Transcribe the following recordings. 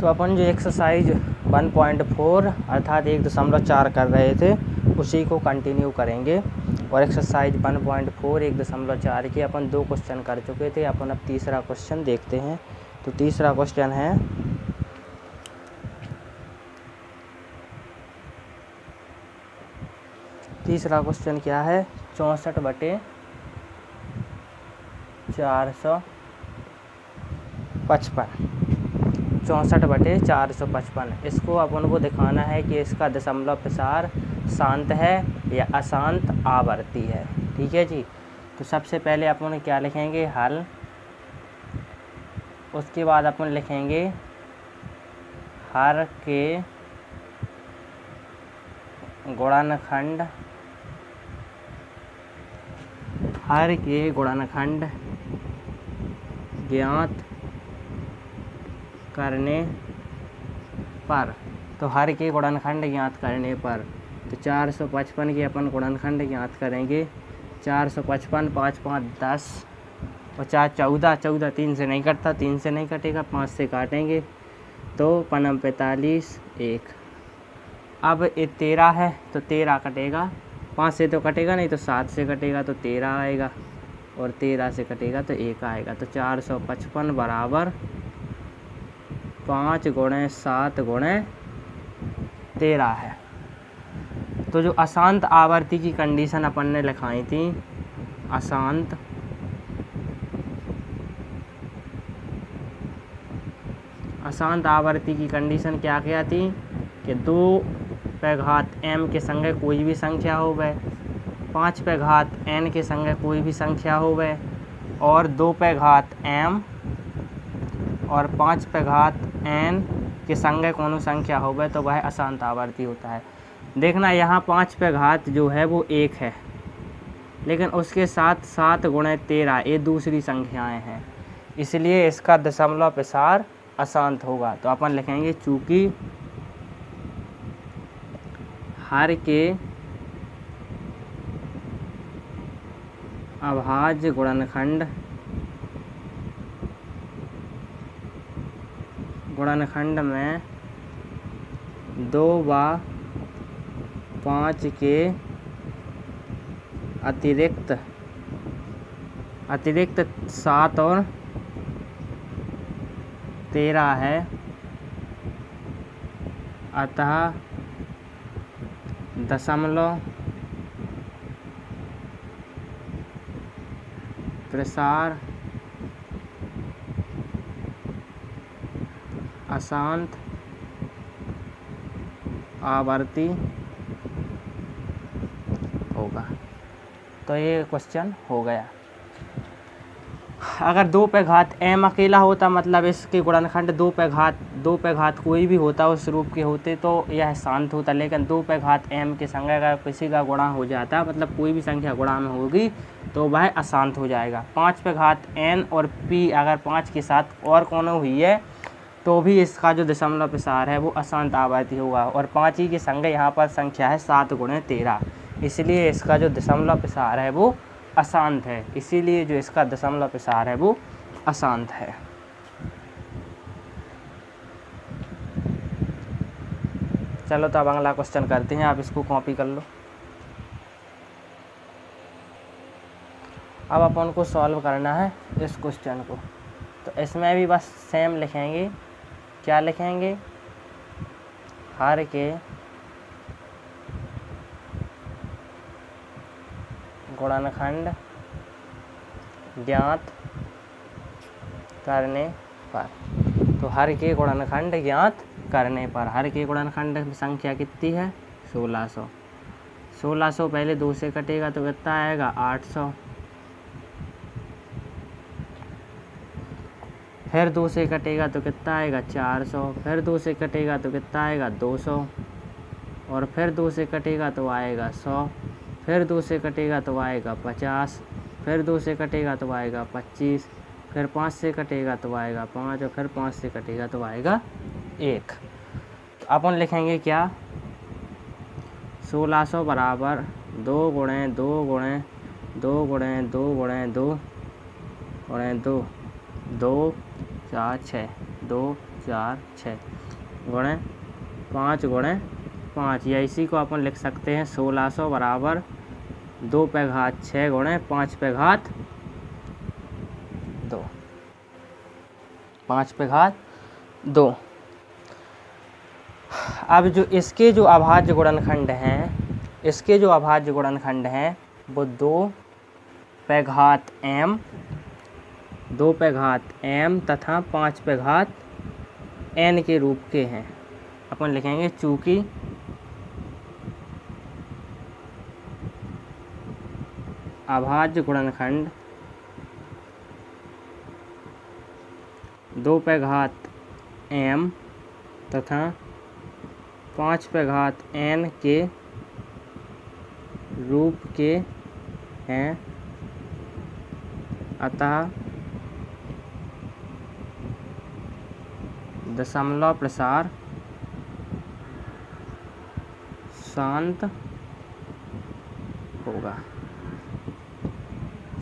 तो अपन जो एक्सरसाइज 1.4 अर्थात 1.4 कर रहे थे उसी को कंटिन्यू करेंगे। और एक्सरसाइज 1.4 1.4 के अपन 2 क्वेश्चन कर चुके थे। अपन अब तीसरा क्वेश्चन देखते हैं। तो तीसरा क्वेश्चन है क्या है 64/455। इसको अपन को दिखाना है कि इसका दशमलव प्रसार शांत है या अशांत आवर्ती है। ठीक है जी। तो सबसे पहले अपन क्या लिखेंगे, हल। उसके बाद अपन लिखेंगे हर के गुणनखंड ज्ञात करने पर। तो हर के गुणनखंड ज्ञात करने पर तो 455 के अपन गुणनखंड ज्ञात करेंगे। 455 5 5 10 और 4 14 14 3 से नहीं कटता, 3 से नहीं कटेगा, 5 से काटेंगे तो 5 45 1। अब ये 13 है तो 13 कटेगा, 5 से तो कटेगा नहीं तो 7 से कटेगा तो 13 आएगा और 13 से कटेगा तो 1 आएगा। तो 455 बराबर 5 × 7 × 13 है। तो जो अशांत आवर्ती की कंडीशन अपन ने लिखाई थी, अशांत आवर्ती की कंडीशन क्या थी कि 2m के संगे कोई भी संख्या हो वह, 5n के संगे कोई भी संख्या हो वह, और 2m और 5n के संगे कोनो संख्या हो वह, तो वह अशांत आवर्ती होता है। देखना यहाँ 5 जो है वो 1 है, लेकिन उसके साथ 7 × 13 ये दूसरी संख्याएं हैं, इसलिए इसका दशमलव प्रसार अशांत होगा। तो अपन लिखेंगे चूँकि हर के अभाज्य गुणनखंड में 2 व 5 के अतिरिक्त 7 और 13 है, अतः दशमलव प्रसार अशांत आवर्ती होगा। तो ये क्वेश्चन हो गया। अगर 2m अकेला होता, मतलब इसके गुणनखंड 2 कोई भी होता उस रूप के होते तो यह शांत होता, लेकिन 2m के संग अगर किसी का गुणा हो जाता, मतलब कोई भी संख्या गुणा में होगी तो वह अशांत हो जाएगा। 5n और p अगर 5 के साथ और कोनो हुई है तो भी इसका जो दशमलव प्रसार है वो अशांत आवर्ती होगा। और 5 ही के संग यहाँ पर संख्या है 7 × 13, इसलिए इसका जो दशमलव प्रसार है वो अशांत है। इसीलिए जो इसका दशमलव प्रसार है वो अशांत है। चलो तो अब अगला क्वेश्चन करते हैं, आप इसको कॉपी कर लो। अब अपन को सॉल्व करना है इस क्वेश्चन को। तो इसमें भी बस सेम लिखेंगे। क्या लिखेंगे, हर के गुणनखंड ज्ञात करने पर। तो हर के गुणनखंड ज्ञात करने पर, हर के गुणनखंड संख्या कितनी है 1600। 1600 पहले 2 से कटेगा तो कितना आएगा 800, फिर 2 से कटेगा तो कितना आएगा 400, फिर 2 से कटेगा तो कितना आएगा 200, और फिर 2 से कटेगा तो आएगा 100, फिर 2 से कटेगा तो आएगा 50, फिर 2 से कटेगा तो आएगा 25, फिर 5 से कटेगा तो आएगा 5, और फिर 5 से कटेगा तो आएगा 1। तो अपन लिखेंगे क्या, 1600 बराबर 2 × 2 × 2 × 2 × 2 × 2 2 4 6 2 4 6 गुणे 5 गुणे 5, या इसी को अपन लिख सकते हैं 1600 बराबर 2 पे घात 6 गुणे 5 पे घात 2, 5 पे घात 2। अब जो इसके जो अभाज्य गुणनखंड हैं, इसके जो अभाज्य गुणनखंड हैं वो 2 पे घात m, 2 पे घात m तथा 5 पे घात n के रूप के हैं। अपन लिखेंगे चूँकि अभाज्य गुणनखंड 2 पे घात m तथा 5 पे घात n के रूप के हैं, अतः दशमलव प्रसार शांत होगा,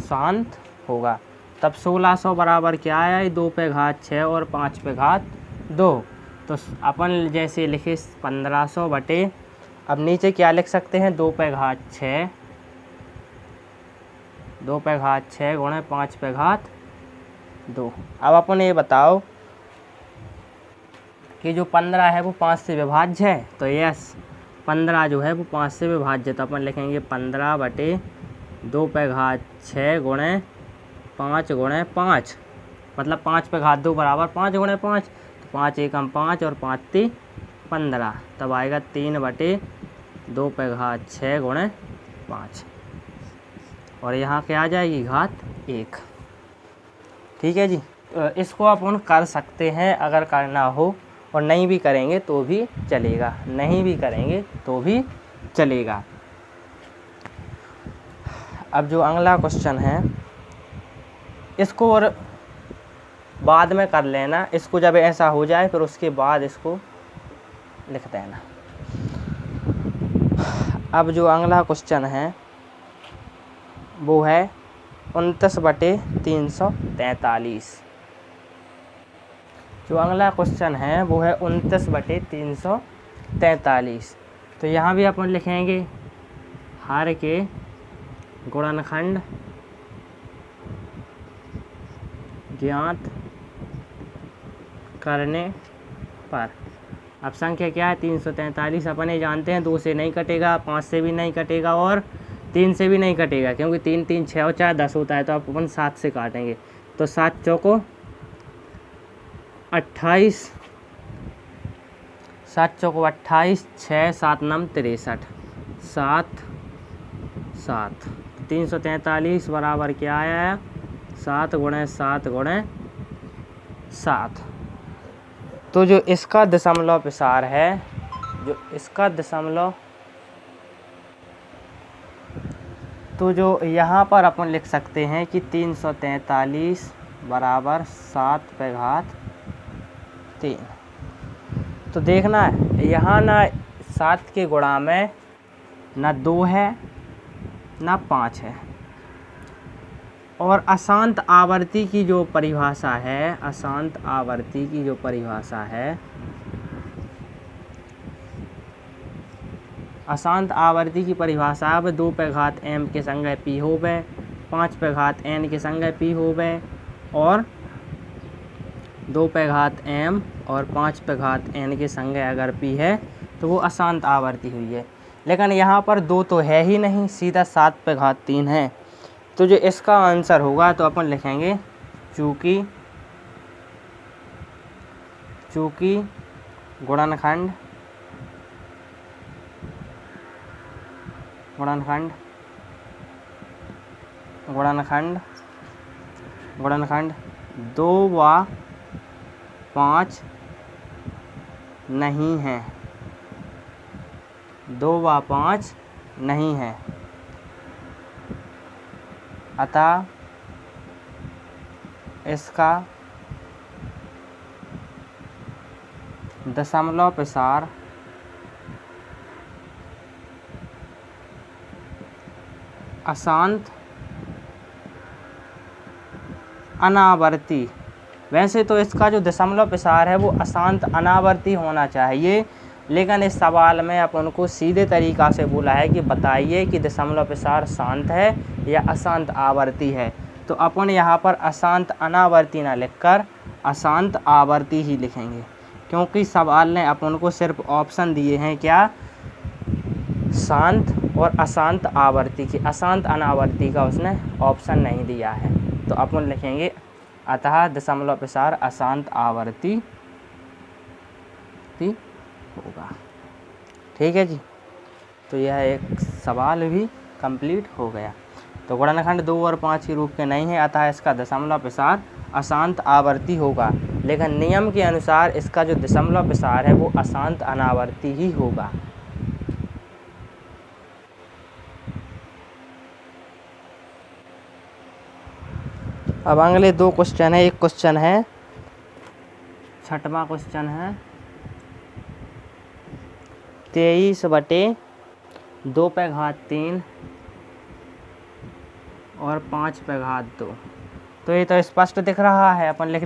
शांत होगा। तब 1600 बराबर क्या आया, 2 पे घात 6 और 5 पे घात 2। तो अपन जैसे लिखे 1500 बटे, अब नीचे क्या लिख सकते हैं, 2 पे घात 6, 2 पे घात 6 गुणे 5 पे घात 2। अब अपन ये बताओ कि जो 15 है वो 5 से विभाज्य है, तो यस 15 जो है वो 5 से विभाज्य। तो अपन लिखेंगे 15 बटे 2 पे घात 6 गुणे 5 गुणे 5, मतलब 5 पे घात 2 बराबर 5 गुणे 5, तो 5 एकम 5 और 5 × 15, तब आएगा 3 बटे 2 पे घात 6 गुणे 5, और यहाँ क्या आ जाएगी घात 1। ठीक है जी, इसको अपन कर सकते हैं अगर करना हो, और नहीं भी करेंगे तो भी चलेगा, नहीं भी करेंगे तो भी चलेगा। अब जो अगला क्वेश्चन है इसको और बाद में कर लेना, इसको जब ऐसा हो जाए फिर उसके बाद इसको लिख देना। अब जो अगला क्वेश्चन है वो है 29 बटे 343। जो अगला क्वेश्चन है वो है 29 बटे 343। तो यहाँ भी अपन लिखेंगे हर के गुणनखंड ज्ञात करने पर। अब संख्या क्या है, 343। अपन ये जानते हैं 2 से नहीं कटेगा, 5 से भी नहीं कटेगा और 3 से भी नहीं कटेगा, क्योंकि 3 3 6 और 4 10 होता है, तो अपन 7 से काटेंगे। तो 7 चौको 28, 7 चौको 28, 6 7 9 63, 7 7। 343 बराबर क्या आया, 7 गुणे 7 गुणे 7। तो जो इसका दशमलव प्रसार है, जो इसका दशमलव, तो जो यहाँ पर अपन लिख सकते हैं कि 343 बराबर 7 पे घात 3। तो देखना है यहाँ ना 7 के गुणा में ना 2 है ना 5 है, और अशांत आवर्ती की जो परिभाषा है, अशांत आवर्ती की जो परिभाषा है, अशांत आवर्ती की परिभाषा अब 2 पे घात m के संगय p होवे, 5 पे घात n के संगय p होवे, और 2 पे घात m और 5 पे घात n के संगय अगर p है तो वो अशांत आवर्ती हुई है। लेकिन यहाँ पर 2 तो है ही नहीं, सीधा 7 पे घात 3 है। तो जो इसका आंसर होगा तो अपन लिखेंगे चूँकि गुणनखंड गुणनखंड 2 व 5 नहीं है, 2 व 5 नहीं है, अतः इसका दशमलव प्रसार अशांत अनावर्ती वैसे तो इसका जो दशमलव प्रसार है वो अशांत अनावर्ती होना चाहिए, लेकिन इस सवाल में अपन को सीधे तरीक़ा से बोला है कि बताइए कि दशमलव प्रसार शांत है या अशांत आवर्ती है। तो अपन यहाँ पर अशांत अनावर्ती ना लिखकर अशांत आवर्ती ही लिखेंगे, क्योंकि सवाल ने अपन को सिर्फ ऑप्शन दिए हैं क्या, शांत और अशांत आवर्ती की, अशांत अनावर्ती का उसने ऑप्शन नहीं दिया है। तो अपन लिखेंगे अतः दशमलव प्रसार अशांत आवर्ती होगा। ठीक है जी, तो यह एक सवाल भी कंप्लीट हो गया। तो गुणनखंड 2 और 5 के रूप के नहीं है, अतः इसका दशमलव प्रसार अशांत आवर्ती होगा, लेकिन नियम के अनुसार इसका जो दशमलव प्रसार है वो अशांत अनावर्ती ही होगा। अब अगले 2 क्वेश्चन है। एक क्वेश्चन है, 6वां क्वेश्चन है 23/2/3 और 5/2। तो ये तो स्पष्ट दिख रहा है, अपन लिख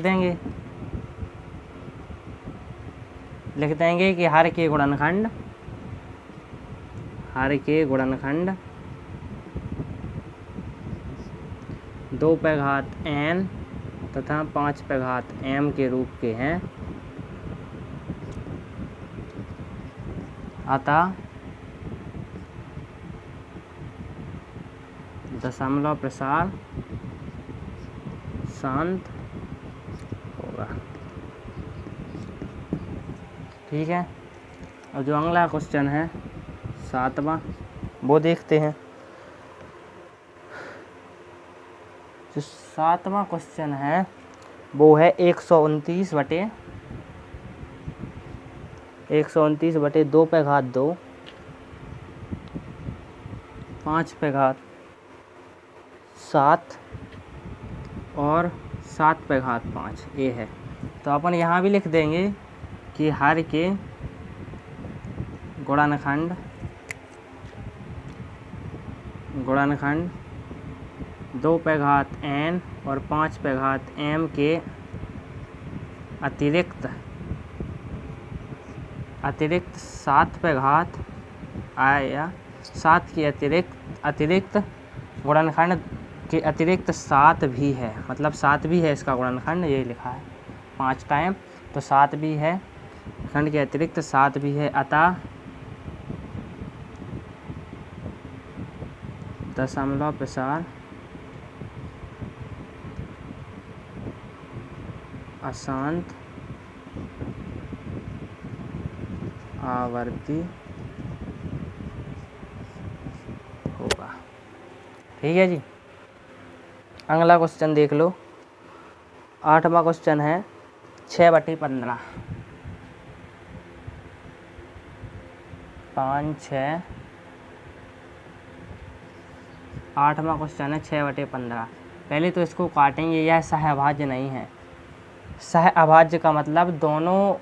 देंगे कि हर के गुणनखंड 2/n तथा 5/m के रूप के हैं, अतः दशमलव प्रसार शांत होगा। ठीक है। और जो अगला क्वेश्चन है 7वां, वो देखते हैं। जो 7वां क्वेश्चन है वो है 129/2/2 5/7 और 7/5 ये है। तो अपन यहाँ भी लिख देंगे कि हर के गुणनखंड 2/n और 5/m के अतिरिक्त 7/7 आया, 7 के अतिरिक्त गुणनखंड के अतिरिक्त 7 भी है, मतलब 7 भी है इसका गुणनखंड, ये लिखा है 5 टाइम, तो 7 भी है, खंड के अतिरिक्त 7 भी है, अतः दशमलव प्रसार अशांत आवर्ती होगा। ठीक है जी। अगला क्वेश्चन देख लो, 8वां क्वेश्चन है 6/15 5 6 8वां क्वेश्चन है 6/15। पहले तो इसको काटेंगे, यह सहअभाज्य नहीं है। सहअभाज्य का मतलब दोनों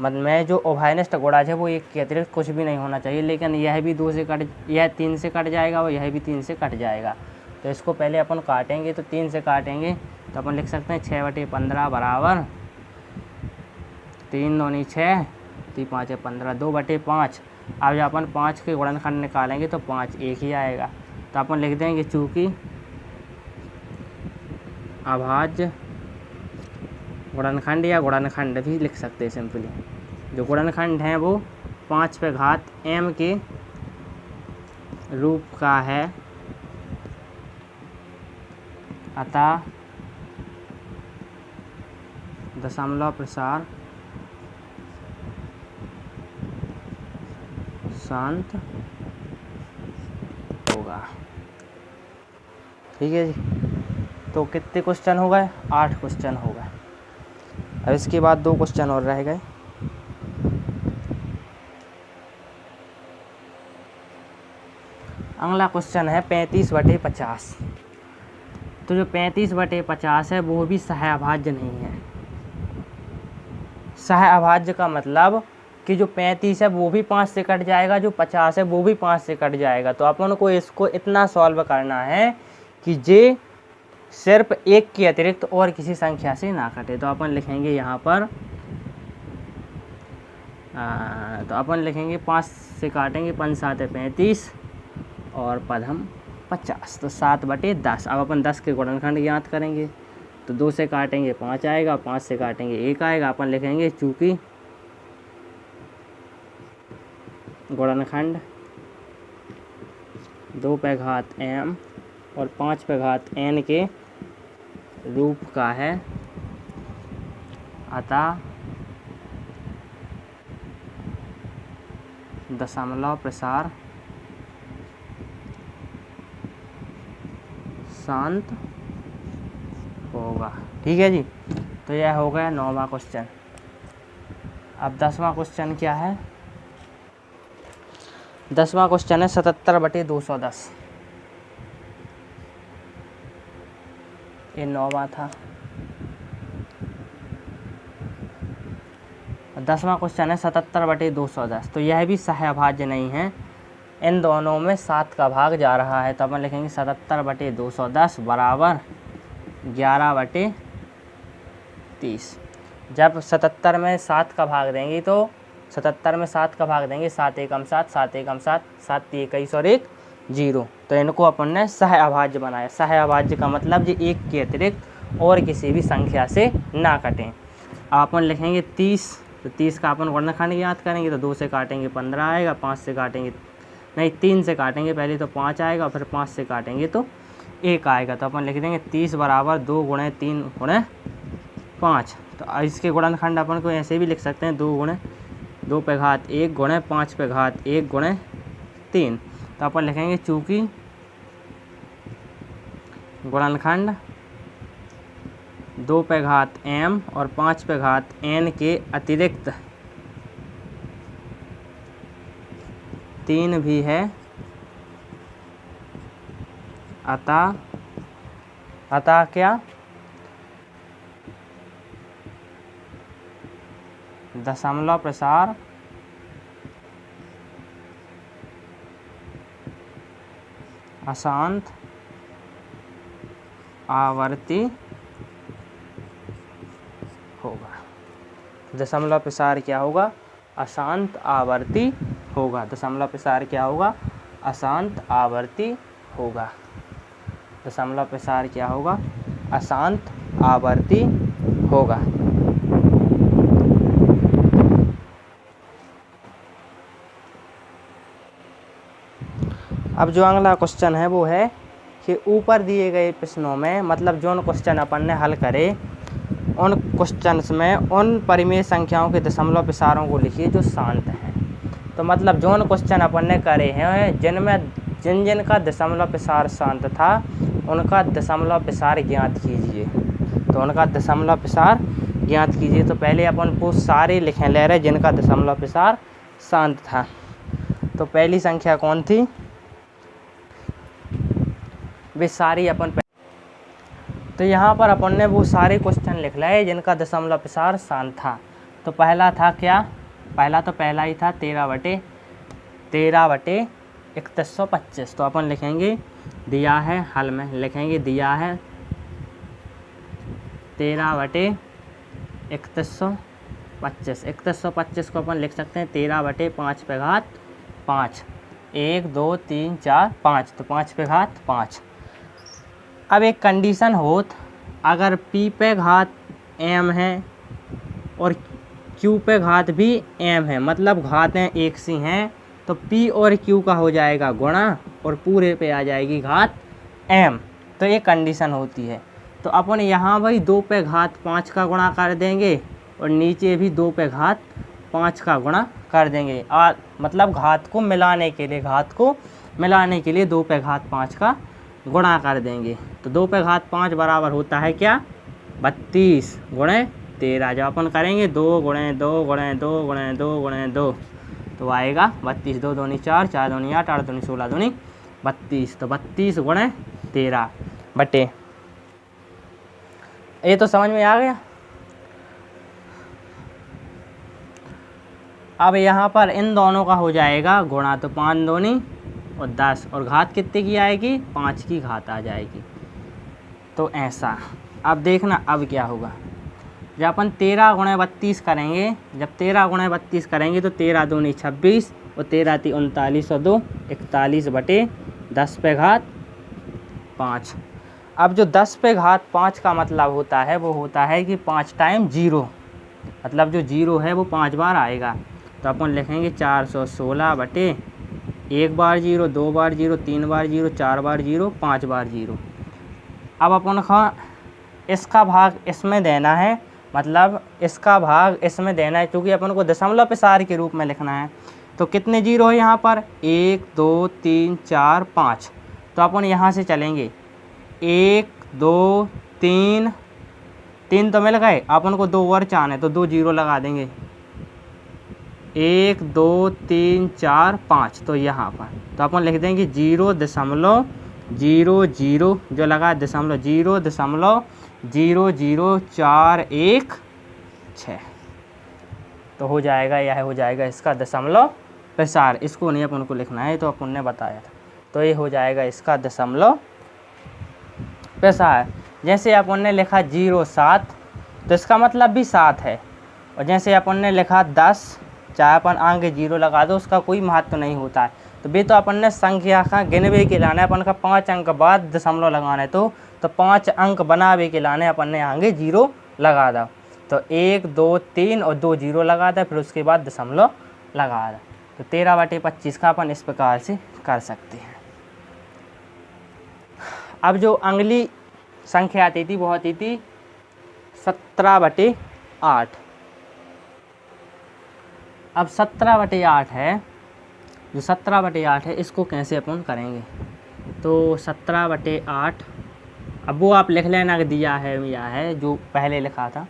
में जो उभयनिष्ठ गुणज है वो एक के अतिरिक्त कुछ भी नहीं होना चाहिए, लेकिन यह भी 2 से कट, यह 3 से कट जाएगा और यह भी 3 से कट जाएगा। तो इसको पहले अपन काटेंगे, तो 3 से काटेंगे तो अपन लिख सकते हैं 6/15 बराबर 3 दूनी 6 3 5 15 2/5। अब जब अपन 5 के गुणनखंड निकालेंगे तो 5 एक ही आएगा, तो अपन लिख देंगे चूँकि अभाज्य गुणनखंड या गुणनखंड भी लिख सकते हैं सिंपली, जो गुणनखंड है वो 5/m के रूप का है, अतः दशमलव प्रसार शांत होगा। ठीक है जी। तो कितने क्वेश्चन हो गए? 8 क्वेश्चन हो गए। अब इसके बाद 2 क्वेश्चन और रह गए। अगला क्वेश्चन है 35/50। तो जो 35/50 है वो भी सहअभाज्य नहीं है। सहअभाज्य का मतलब कि जो 35 है वो भी 5 से कट जाएगा, जो 50 है वो भी 5 से कट जाएगा। तो अपन को इसको इतना सॉल्व करना है कि जे सिर्फ एक के अतिरिक्त और किसी संख्या से ना कटे। तो अपन लिखेंगे यहाँ पर तो अपन लिखेंगे 5 से काटेंगे, 5 7 35 और पद हम 50, तो 7/10। अब अपन 10 के गुणनखंड ज्ञात करेंगे। तो 2 से काटेंगे 5 आएगा, 5 से काटेंगे 1 आएगा। अपन लिखेंगे चूँकि गुणनखंड 2 पे घात m और 5 पे घात n के रूप का है, अतः दशमलव प्रसार शांत होगा। ठीक है जी। तो यह हो गया 9वां क्वेश्चन। अब 10वां क्वेश्चन क्या है? 10वां क्वेश्चन है 77/210। ये 9वां था। 10वां क्वेश्चन है 77/210। तो यह भी सहअभाज्य नहीं है, इन दोनों में 7 का भाग जा रहा है। तो अपन लिखेंगे 77/210 बराबर 11/30। जब 77 में 7 का भाग देंगे तो 77 में 7 का भाग देंगे, 7 एकम 7, 7 एकम 7, 7 21 और 1 0। तो इनको अपन ने सहअभाज्य बनाया। सहअभाज्य का मतलब जी एक के अतिरिक्त और किसी भी संख्या से ना कटें। अब अपन लिखेंगे 30। तो 30 का अपन गुणनखंड ज्ञात करेंगे। तो 2 से काटेंगे 15 आएगा, 5 से काटेंगे नहीं 3 से काटेंगे पहले तो 5 आएगा, फिर 5 से काटेंगे तो 1 आएगा। तो अपन लिख देंगे 30 बराबर 2 × 3 × 5। तो इसके गुणनखंड अपन को ऐसे भी लिख सकते हैं 2 पे घात 1 × 5 पे घात 1 × 3। तो अपन लिखेंगे चूँकि गुणनखंड 2 पे घात m और 5 पे घात n के अतिरिक्त 3 भी है, अतः क्या दशमलव प्रसार अशांत आवर्ती होगा। दशमलव प्रसार क्या होगा? अशांत आवर्ती होगा। दशमलव प्रसार क्या होगा? अशांत आवर्ती होगा। दशमलव प्रसार क्या होगा? अशांत आवर्ती होगा। अब जो अगला क्वेश्चन है वो है कि ऊपर दिए गए प्रश्नों में, मतलब जो क्वेश्चन अपन ने हल करे उन क्वेश्चंस में उन परिमेय संख्याओं के दशमलव प्रसारों को लिखिए जो शांत हैं। तो मतलब जो क्वेश्चन अपन ने करे हैं जिनमें जिन का दशमलव प्रसार शांत था उनका दशमलव प्रसार ज्ञात कीजिए। तो उनका दशमलव प्रसार ज्ञात कीजिए। तो पहले अपन वो सारे लिखें ले रहे जिनका दशमलव प्रसार शांत था। तो पहली संख्या कौन थी? वे सारी अपन तो यहाँ पर अपन ने वो सारे क्वेश्चन लिख लाए जिनका दशमलव प्रसार शांत था। तो पहला था क्या? पहला ही था 13/3125। तो अपन लिखेंगे दिया है, हल में लिखेंगे दिया है 13/3125। 3125 को अपन लिख सकते हैं 13/5 पे घात 5। 1 2 3 4 5, तो 5 पे घात 5। अब एक कंडीशन होत, अगर p पे घात m है और q पे घात भी m है, मतलब घातें एक सी हैं, तो p और q का हो जाएगा गुणा और पूरे पे आ जाएगी घात m। तो ये कंडीशन होती है। तो अपन यहाँ भाई 2 पे घात 5 का गुणा कर देंगे और नीचे भी 2 पे घात 5 का गुणा कर देंगे। मतलब घात को मिलाने के लिए 2 पे घात 5 का गुणा कर देंगे। तो 2 पे घात 5 बराबर होता है क्या? 32 × 13। जब अपन करेंगे 2 × 2 × 2 × 2 × 2 तो आएगा 32। 2 दूनी 4, 4 दूनी 8, 8 दूनी 16 दूनी 32। तो 32 × 13 बटे, ये तो समझ में आ गया। अब यहाँ पर इन दोनों का हो जाएगा गुणा। तो 5 दूनी और 10 और घात कितने की आएगी? 5 की घात आ जाएगी। तो ऐसा। अब देखना अब क्या होगा, जब अपन 13 गुणे 32 करेंगे, जब 13 गुणे 32 करेंगे तो 13 दूनी 26 और 13 ती 39 और 2 41 बटे 10 पे घात 5। अब जो 10 पे घात 5 का मतलब होता है वो होता है कि 5 टाइम 0, मतलब जो 0 है वो 5 बार आएगा। तो अपन लिखेंगे 416 बटे 1 बार 0, 2 बार 0, 3 बार 0, 4 बार 0, 5 बार 0। अब अपन का इसका भाग इसमें देना है, मतलब इसका भाग इसमें देना है, क्योंकि अपन को दशमलव प्रसार के रूप में लिखना है। तो कितने 0 है यहाँ पर, 1 2 3 4 5। तो अपन यहाँ से चलेंगे 1 2 3, 3 तो मिल गए, अपन को 2 और चाहने तो 2 0 लगा देंगे, 1 2 3 4 5। तो यहाँ पर तो अपन लिख देंगे 0.00 जो लगा दशमलव 0.00416। तो हो जाएगा, यह हो जाएगा इसका दशमलव प्रसार। इसको नहीं अपन को लिखना है, तो अपन ने बताया था। तो ये हो जाएगा इसका दशमलव प्रसार। जैसे अपन ने लिखा 07, तो इसका मतलब भी 7 है। और जैसे अपन ने लिखा 10, चाहे अपन आगे 0 लगा दो, उसका कोई महत्व नहीं होता है। तो भी तो अपन ने संख्या का गिनवे के लाने अपन का 5 अंक बाद दशमलव लगाना है, तो 5 अंक बनावे के लाने अपन ने आगे 0 लगा दो। तो 1 2 3 और 2 0 लगा दे, फिर उसके बाद दशमलव लगा दे। तो 13/25 का अपन इस प्रकार से कर सकते हैं। अब जो अगली संख्या आती थी वो आती थी 17/8। अब 17/8 है, जो 17/8 है इसको कैसे अपन करेंगे। तो 17/8, अब वो आप लिख लेना कि दिया है या है जो पहले लिखा था।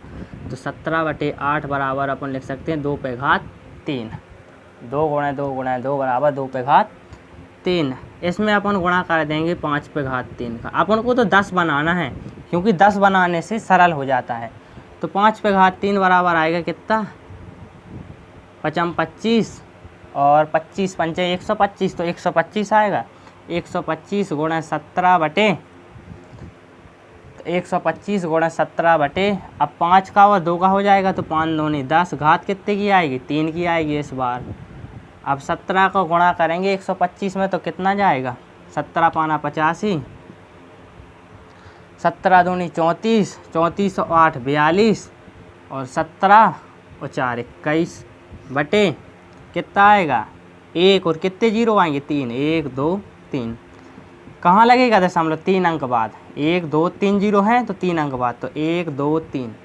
तो 17/8 बराबर अपन लिख सकते हैं 2 पे घात 3, 2 गुणे 2 गुणे 2 बराबर 2 पे घात 3। इसमें अपन गुणा कर देंगे 5 पे घात 3 का। अपन को तो 10 बनाना है, क्योंकि 10 बनाने से सरल हो जाता है। तो 5 पे घात 3 बराबर आएगा कितना, 5 25 और 25 पंचे 125, तो 125 आएगा। 125 गुणे 17 बटे, तो 125 गुणे 17 बटे, अब 5 का और 2 का हो जाएगा, तो 5 दूनी 10, घात कितने की आएगी, 3 की आएगी इस बार। अब 17 को गुणा करेंगे 125 में, तो कितना जाएगा, 17 पाना 85, 17 दूनी 34, 34 और 8 42, और 17 और 4 21 बटे कितना आएगा 1, और कितने 0 आएंगे 3, 1 2 3। कहाँ लगेगा दशमलव, 3 अंक बाद, 1 2 3 0 है तो 3 अंक बाद, तो 1 2 3।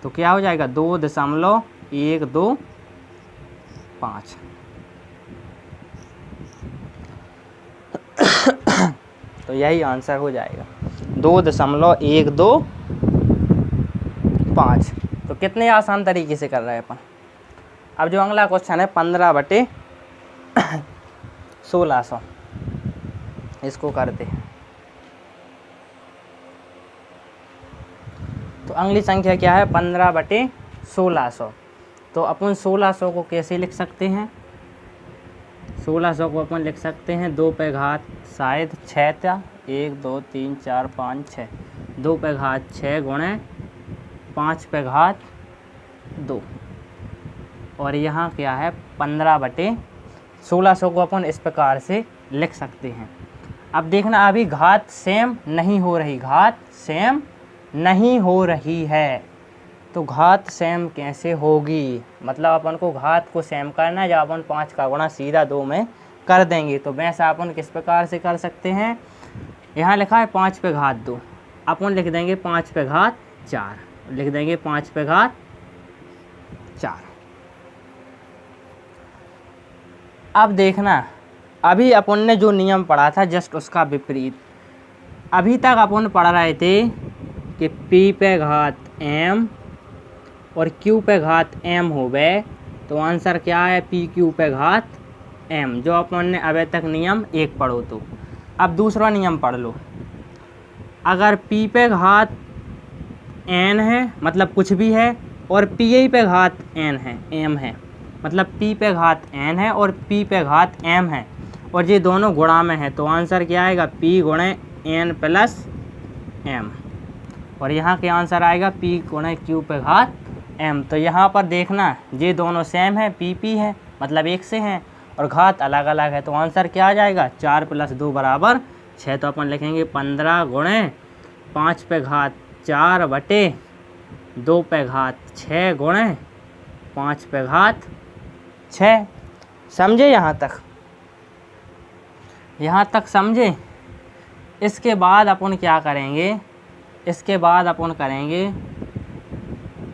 तो क्या हो जाएगा 2.125। तो यही आंसर हो जाएगा 2.125। तो कितने आसान तरीके से कर रहे हैं अपन। अब जो अगला क्वेश्चन है 15/1600, इसको करते हैं। तो अगली संख्या क्या है 15/1600। तो अपन 1600 को कैसे लिख सकते हैं, 1600 को अपन लिख सकते हैं 2 पे घात शायद 6 था, 1 2 3 4 5 6, 2 पे घात 6 गुणे 5 पे घात 2, और यहाँ क्या है 15/1600 को अपन इस प्रकार से लिख सकते हैं। अब देखना अभी घात सेम नहीं हो रही, घात सेम नहीं हो रही है। तो घात सेम कैसे होगी, मतलब अपन को घात को सेम करना है। जब अपन 5 का गुणा सीधा 2 में कर देंगे, तो वैसा अपन किस प्रकार से कर सकते हैं। यहाँ लिखा है 5 पे घात 2, अपन लिख देंगे 5 पे घात 4, लिख देंगे 5 पे घात 4। अब देखना अभी अपन ने जो नियम पढ़ा था जस्ट उसका विपरीत। अभी तक अपन पढ़ रहे थे कि p पे घात m और q पे घात m हो गए, तो आंसर क्या है pq पे घात m, जो अपन ने अभी तक नियम 1 पढ़ो। तो अब दूसरा नियम पढ़ लो। अगर p पे घात n है, मतलब कुछ भी है, और pa पे घात n है, m है, मतलब p पे घात n है और p पे घात m है, और ये दोनों गुणा में है, तो आंसर क्या आएगा p गुणे n प्लस m। और यहाँ के आंसर आएगा p गुणे q पे घात m। तो यहाँ पर देखना ये दोनों सेम है, p है मतलब एक से हैं और घात अलग अलग है। तो आंसर क्या आ जाएगा 4 + 2 = 6। तो अपन लिखेंगे 15 गुणे 5 पे घात 4 बटे 2 पे घात 6 गुणे 5 पे घात 6। समझे यहाँ तक? यहाँ तक समझे? इसके बाद अपन क्या करेंगे, इसके बाद अपन करेंगे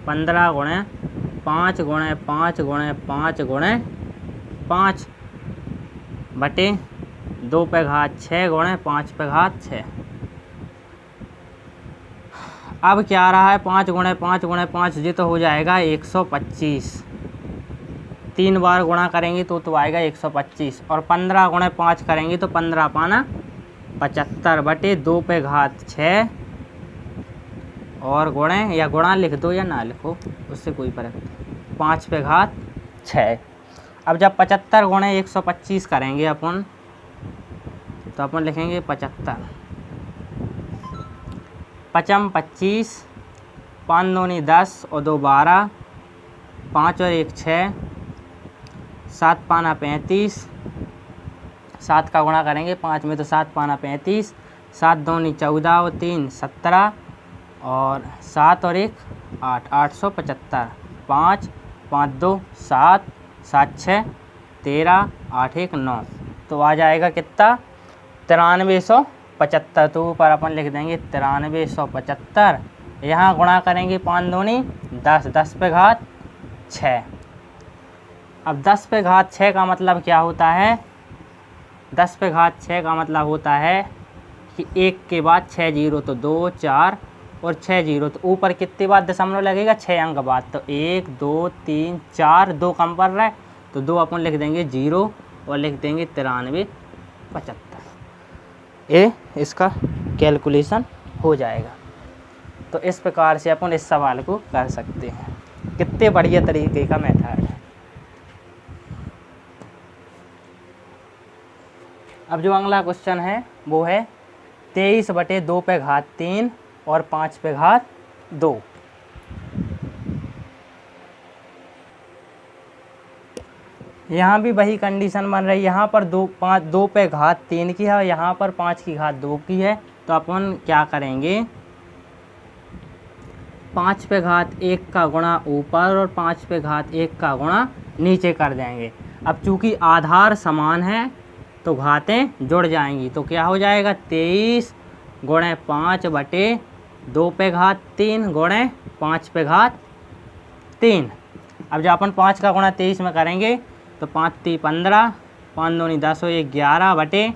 15 गुणे 5 गुणे 5 गुणे 5 गुणे 5 बटे 2 पे घात 6 गुणे 5 पे घात 6। अब क्या आ रहा है 5 गुणे 5 गुणे 5 ये तो हो जाएगा 125। 3 बार गुणा करेंगे तो आएगा 125 और 15 गुणे 5 करेंगे तो 15 पाना 75 बटे 2 पे घात 6 और गुणे या गुणा लिख दो या ना लिखो उससे कोई फर्क नहीं, 5 पे घात 6। अब जब 75 गुणे 125 करेंगे अपन तो अपन लिखेंगे 75 पचम 25 5 दूनी 10 और 2 12 5 और 1 6 7 पाना 35। 7 का गुणा करेंगे 5 में तो 7 पाना 35। 7 दूनी 14 और 3 17 और 7 और 1 8 875। 5 5 2 7 7 6 13 8 1 9। तो आ जाएगा कितना 9375। तो ऊपर अपन लिख देंगे 9375। यहाँ गुणा करेंगे 5 दूनी 10 10 पे घात 6। अब 10 पे घात 6 का मतलब क्या होता है, 10 पे घात 6 का मतलब होता है कि 1 के बाद 6 जीरो तो 2 4 और 6 जीरो तो ऊपर कितने बार दशमलव लगेगा 6 अंक बाद। तो 1 2 3 4 2 कम पड़ रहा है तो 2 अपन लिख देंगे 0 और लिख देंगे 9375। ये इसका कैलकुलेशन हो जाएगा। तो इस प्रकार से अपन इस सवाल को कर सकते हैं। कितने बढ़िया तरीके का मेथड है। अब जो अगला क्वेश्चन है वो है 23 बटे 2 पे घात 3 और 5 पे घात 2। यहाँ भी वही कंडीशन बन रही है। यहाँ पर 2 पे घात 3 की है और यहाँ पर 5 की घात 2 की है। तो अपन क्या करेंगे 5 पे घात 1 का गुणा ऊपर और 5 पे घात 1 का गुणा नीचे कर देंगे। अब चूंकि आधार समान है तो घातें जुड़ जाएंगी। तो क्या हो जाएगा 23 गुणे 5 बटे 2 पे घात 3 गुणे 5 पे घात 3। अब जब अपन 5 का गुणा 23 में करेंगे तो 5 3 15 5 दूनी 10 और 1 11 बटे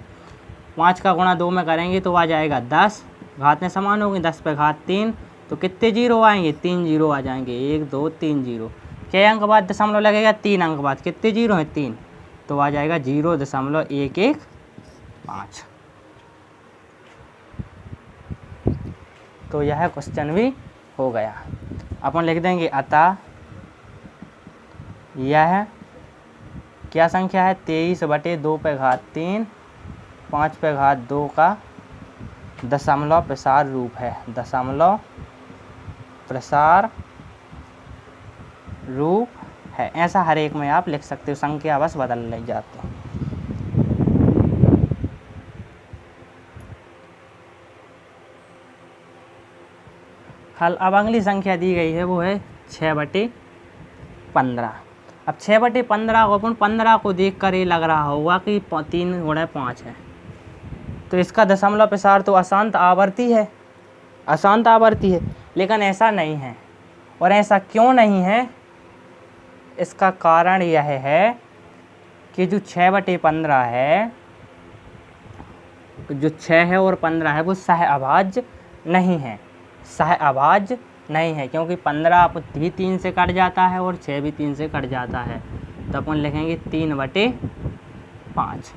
5 का गुणा 2 में करेंगे तो आ जाएगा 10। घातें समान होंगी 10 पे घात 3 तो कितने जीरो आएंगे 3 जीरो आ जाएंगे 1 2 3 जीरो। क्या अंक बाद दशमलव लगेगा 3 अंक बाद कितने जीरो हैं 3 तो आ जाएगा 0.115। तो यह क्वेश्चन भी हो गया। अपन लिख देंगे अतः यह क्या संख्या है 23 बटे 2 पे घात 3 5 पे घात 2 का दशमलव प्रसार रूप है। दशमलव प्रसार रूप है। ऐसा हर एक में आप लिख सकते हो, संख्या बस बदल ले जाते हैं। हल अब अगली संख्या दी गई है वो है 6 बटे 15। अब 6 बटे 15 को अपन 15 को देख कर ये लग रहा होगा कि 3 गुणे 5 है। तो इसका दशमलव प्रसार तो अशांत आवर्ती है, अशांत आवर्ती है। लेकिन ऐसा नहीं है। और ऐसा क्यों नहीं है, इसका कारण यह है कि जो 6 बटे 15 है, जो 6 है और 15 है वो सहअभाज्य नहीं है। सहअभाज्य नहीं है क्योंकि 15 भी 3 से कट जाता है और 6 भी 3 से कट जाता है। तो अपन लिखेंगे 3 बटे 5।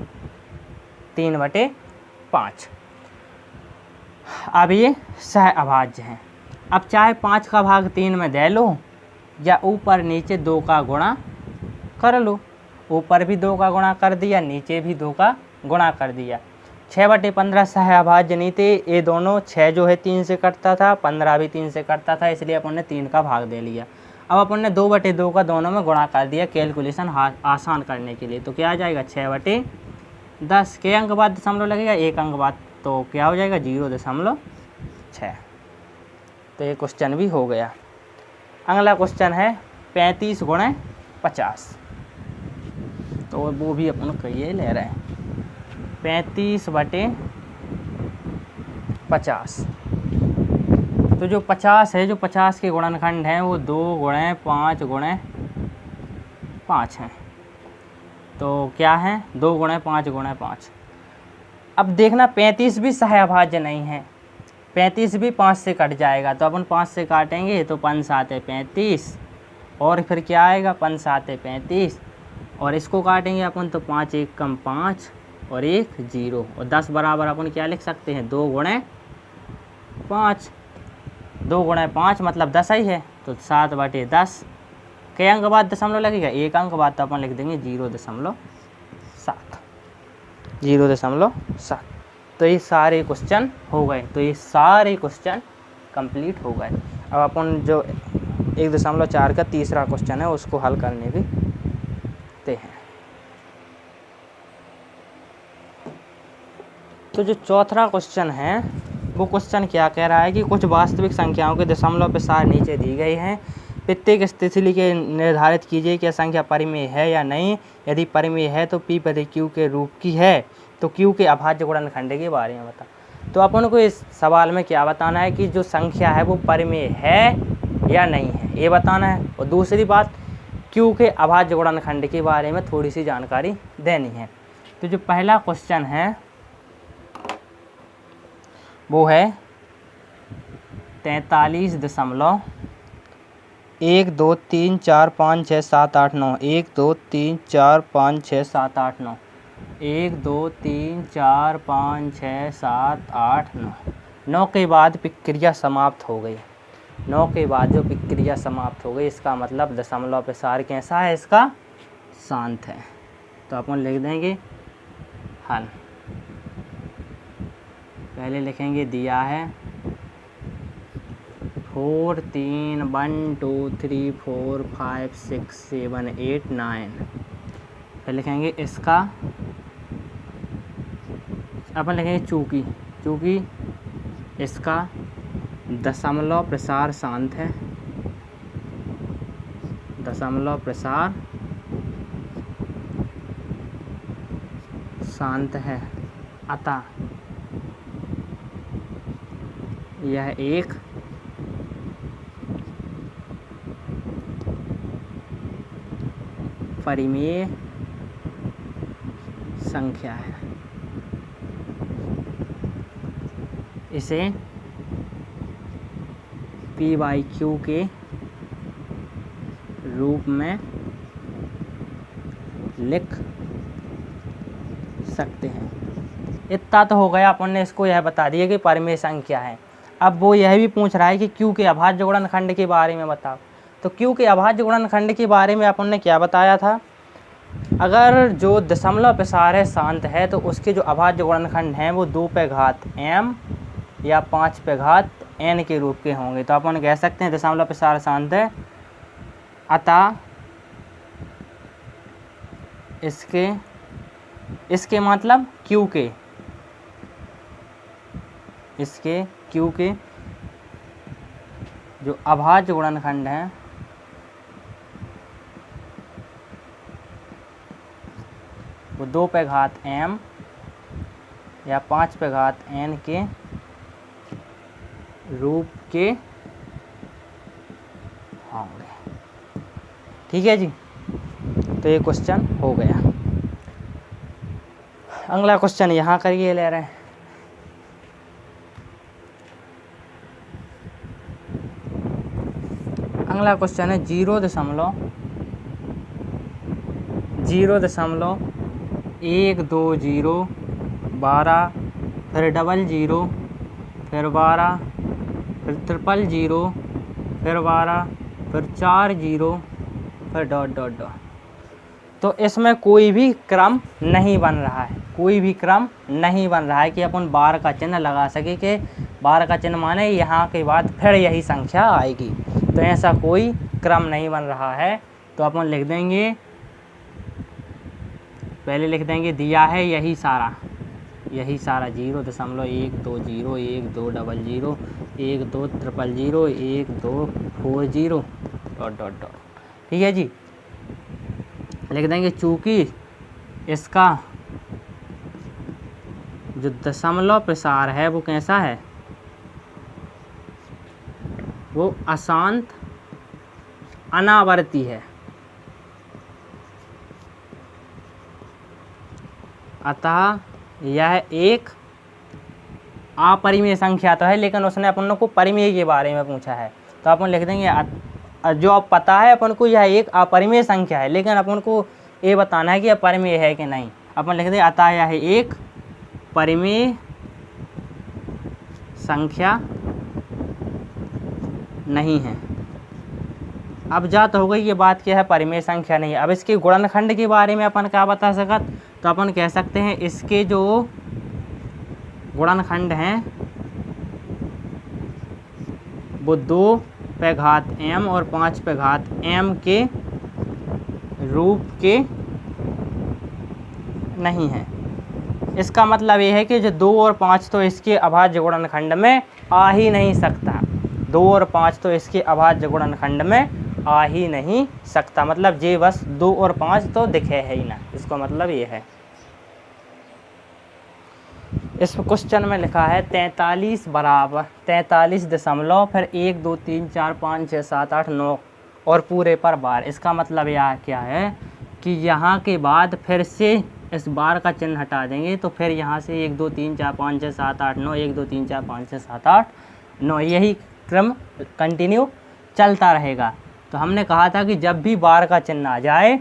3 बटे 5। अब ये सहअभाज्य हैं। अब चाहे 5 का भाग 3 में दे लो या ऊपर नीचे 2 का गुणा कर लो। ऊपर भी 2 का गुणा कर दिया, नीचे भी 2 का गुणा कर दिया। 6/15 सहअभाज्य नहीं थे, ये दोनों 6 जो है 3 से कटता था, 15 भी 3 से कटता था, इसलिए अपन ने 3 का भाग दे लिया। अब अपन ने 2/2 का दोनों में गुणा कर दिया कैलकुलेशन आसान करने के लिए। तो क्या आ जाएगा 6/10। के अंक बाद दशमलव लगेगा, 1 अंक बाद, तो क्या हो जाएगा 0.6। तो ये क्वेश्चन भी हो गया। अगला क्वेश्चन है 35 × 50। तो वो भी अपन को ये ले रहे हैं 35/50। तो जो 50 है, जो 50 के गुणनखंड हैं वो 2 × 5 × 5 हैं। तो क्या है 2 × 5 × 5। अब देखना 35 भी सहअभाज्य नहीं है, 35 भी 5 से कट जाएगा, तो अपन 5 से काटेंगे तो 5 7 35, और फिर क्या आएगा 5 7 35, और इसको काटेंगे अपन तो 5 1 कम 5 और 1 0, और 10 बराबर अपन क्या लिख सकते हैं 2 × 5। 2 × 5 मतलब 10 ही है, तो 7/10। के अंक बाद दशमलव लगेगा, 1 अंक बाद, तो अपन लिख देंगे 0.7। 0.7। तो ये सारे क्वेश्चन हो गए, तो ये सारे क्वेश्चन कंप्लीट हो गए। अब अपन जो 1.4 का तीसरा क्वेश्चन है उसको हल करने भी ते हैं। तो जो चौथा क्वेश्चन है वो क्वेश्चन क्या कह रहा है कि कुछ वास्तविक संख्याओं के दशमलव प्रसार नीचे दी गई हैं, प्रत्येक स्थिति के निर्धारित कीजिए कि संख्या परिमेय है या नहीं, यदि परिमेय है तो p प्रति q के रूप की है, तो q के अभाज्य गुणनखंड के बारे में बता। तो अपन को इस सवाल में क्या बताना है कि जो संख्या है वो परिमेय है या नहीं है, ये बताना है। और दूसरी बात q के अभाज्य गुणनखंड के बारे में थोड़ी सी जानकारी देनी है। तो जो पहला क्वेश्चन है वो है 43.1 2 3 4 5 6 7 8 9 1 2 3 4 5 6 7 8 9 1 2 3 4 5 6 7 8 9 9 के बाद प्रक्रिया समाप्त हो गई। 9 के बाद जो प्रक्रिया समाप्त हो गई, इसका मतलब दशमलव प्रसार कैसा है, इसका शांत है। तो अपन लिख देंगे हल। पहले लिखेंगे दिया है 4 3 1 2 3 4 5 6 7 8 9। फिर लिखेंगे इसका, अपन लिखेंगे चूँकि इसका दशमलव प्रसार शांत है, दशमलव प्रसार शांत है, अतः यह एक परिमेय संख्या है। इसे p/q के रूप में लिख सकते हैं। इतना तो हो गया, अपन ने इसको यह बता दिया कि परिमेय संख्या है। अब वो यह भी पूछ रहा है कि q के अभाज्य गुणनखंड के बारे में बताओ। तो q के अभाज्य गुणनखंड के बारे में अपन ने क्या बताया था, अगर जो दशमलव प्रसार है शांत है तो उसके जो अभाज्य गुणनखंड हैं वो 2m या 5n के रूप के होंगे। तो अपन कह सकते हैं दशमलव प्रसार शांत है, अतः इसके मतलब q के, इसके q के जो अभाज्य गुणनखंड हैं वो 2m या 5n के रूप के होंगे। ठीक है जी, तो ये क्वेश्चन हो गया। अगला क्वेश्चन यहाँ करिए ले रहे हैं। अगला क्वेश्चन है 0.120 12 फिर 00 फिर 12 फिर 000 फिर 12 फिर 40 फिर ... तो इसमें कोई भी क्रम नहीं बन रहा है, कोई भी क्रम नहीं बन रहा है कि अपन बार का चिन्ह लगा सके कि बार का चिन्ह माने यहाँ के बाद फिर यही संख्या आएगी। तो ऐसा कोई क्रम नहीं बन रहा है। तो अपन लिख देंगे, पहले लिख देंगे दिया है यही सारा 0.12 1 2 double 0 1 2 triple 0 1 2 4 0 dot dot dot. ठीक है जी, लिख देंगे चूँकि इसका जो दशमलव प्रसार है वो कैसा है, वो अशांत अनावर्ती है, अतः यह एक अपरिमेय संख्या तो है, लेकिन उसने अपन को परिमेय के बारे में पूछा है। तो अपन लिख देंगे जो अब पता है अपन को यह एक अपरिमेय संख्या है, लेकिन अपन को ये बताना है कि यह परिमेय है कि नहीं। अपन लिख देंगे अतः यह एक परिमेय संख्या नहीं है। अब जात हो गई ये बात क्या है, परिमेय संख्या नहीं है। अब इसके गुणनखंड के बारे में अपन क्या बता सकत, तो अपन कह सकते हैं इसके जो गुणनखंड हैं वो 2 पे घात m और 5 पे घात m के रूप के नहीं है। इसका मतलब ये है कि जो 2 और 5 तो इसके अभाज्य गुणनखंड में आ ही नहीं सकता, 2 और 5 तो इसके अभाज्य गुणनखंड में आ ही नहीं सकता। मतलब ये बस 2 और 5 तो दिखे है ही ना, इसका मतलब ये है। इस क्वेश्चन में लिखा है 43 बराबर 43 दशमलव फिर 1 2 3 4 5 6 7 8 9 और पूरे पर बार। इसका मतलब यह क्या है कि यहाँ के बाद फिर से इस बार का चिन्ह हटा देंगे तो फिर यहाँ से 1 2 3 4 5 6 7 8 9 1 2 3 4 5 6 7 8 9 यही क्रम कंटिन्यू चलता रहेगा। तो हमने कहा था कि जब भी बार का चिन्ह आ जाए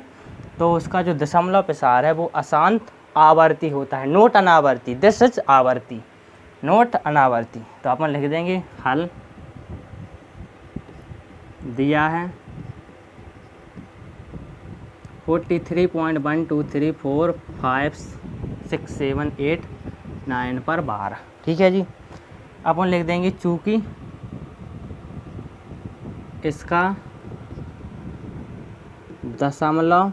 तो उसका जो दशमलव प्रसार है वो अशांत आवर्ती होता है, नोट अनावर्ती। दिस इज आवर्ती, नोट अनावर्ती। तो अपन लिख देंगे हल दिया है 43.123456789 पर 12। ठीक है जी, अपन लिख देंगे चूँकि इसका दशमलव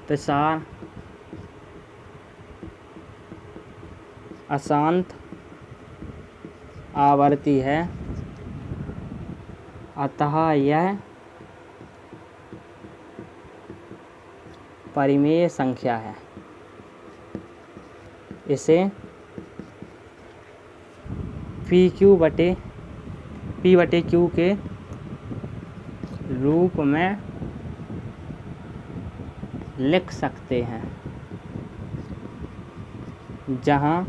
प्रसार अशांत आवर्ती है, अतः यह परिमेय संख्या है। इसे पी बटे क्यू के रूप में लिख सकते हैं, जहाँ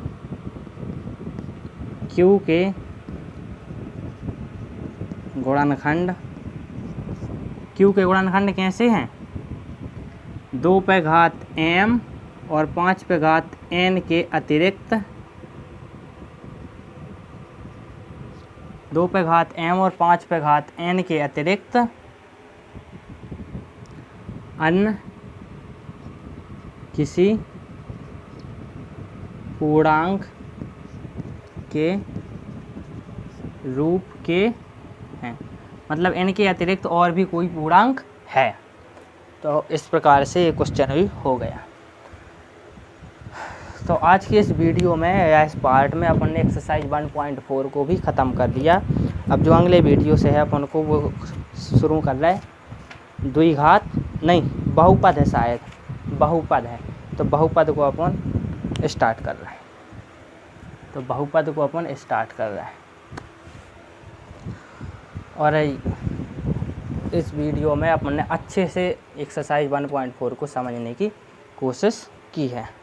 क्यू के गुणनखंड कैसे हैं, 2 पे घात m और 5 पे घात n के अतिरिक्त 2 पे घात m और 5 पे घात n के अतिरिक्त अन्य किसी पूर्णांक के रूप के हैं। मतलब n के अतिरिक्त और भी कोई पूर्णांक है। तो इस प्रकार से ये क्वेश्चन भी हो गया। तो आज की इस वीडियो में या इस पार्ट में अपन ने एक्सरसाइज 1.4 को भी ख़त्म कर दिया। अब जो अगले वीडियो से है अपन को वो शुरू कर रहा है द्विघात नहीं बहुपद है, शायद बहुपद है। तो बहुपद को अपन स्टार्ट कर रहे हैं। और इस वीडियो में अपन ने अच्छे से एक्सरसाइज 1.4 को समझने की कोशिश की है।